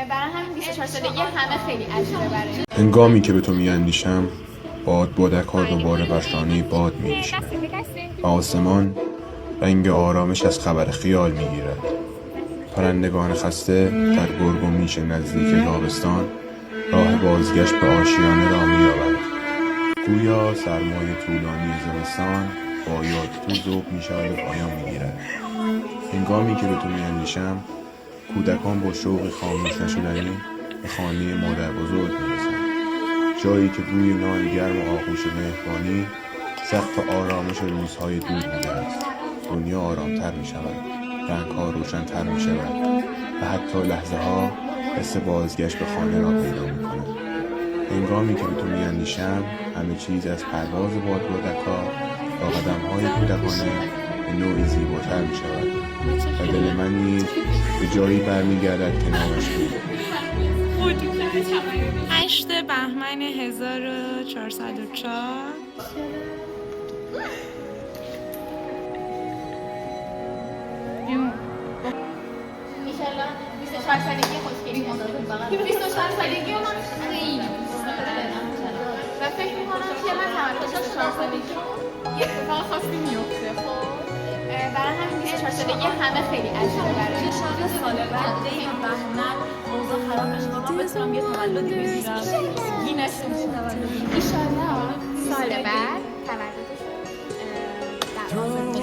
برای همین 24 سالگی همه خیلی عجیبه برای هنگامی که به تو میاندیشم بادک‌ها دوباره بر شانه باد می‌نشینند و آسمان رنگ آرامش از خبر خیال می‌گیرد. پرندگان خسته در گرگ و میش نزدیک تابستان راه بازگشت به آشیانه را می‌یابند. گویا سرمای طولانی زمستان با یاد تو ذوب می‌شود و پایان می‌گیرد. هنگامی که به تو میاندیشم کودکان با شوق خاموش نشدنی به خانه مادر بزرگ می‌رسند، جایی که بوی نان گرم و آغوش مهربانی سقف آرامش روزهای دور بوده است. دنیا آرامتر می شود، رنگها روشن‌تر می شود و حتی لحظه ها حس بازگشت به خانه را پیدا می کند. هنگامی که به تو می اندیشم همه چیز از پرواز بادبادک‌ها با قدم‌های کودکانه به نوعی زیباتر می شود و دل من نیز به جایی برمیگردد که نامش بود. 8 بهمن 1404 ایشالله 24 سالگی خوشگلی 24 سالگی من خیلی دوست دارم و فکر می‌کنم که من تولد 24 سالگی یه اتفاق خاصی میفته. خب برای همین 24 سالگی همه خیلی عجیبه برای سال بعد دی بهمن اوضاع خراب بشه و من بتونم یه تولدی بگیرم. گینس ایشالله سال بعد تولدش در آزادی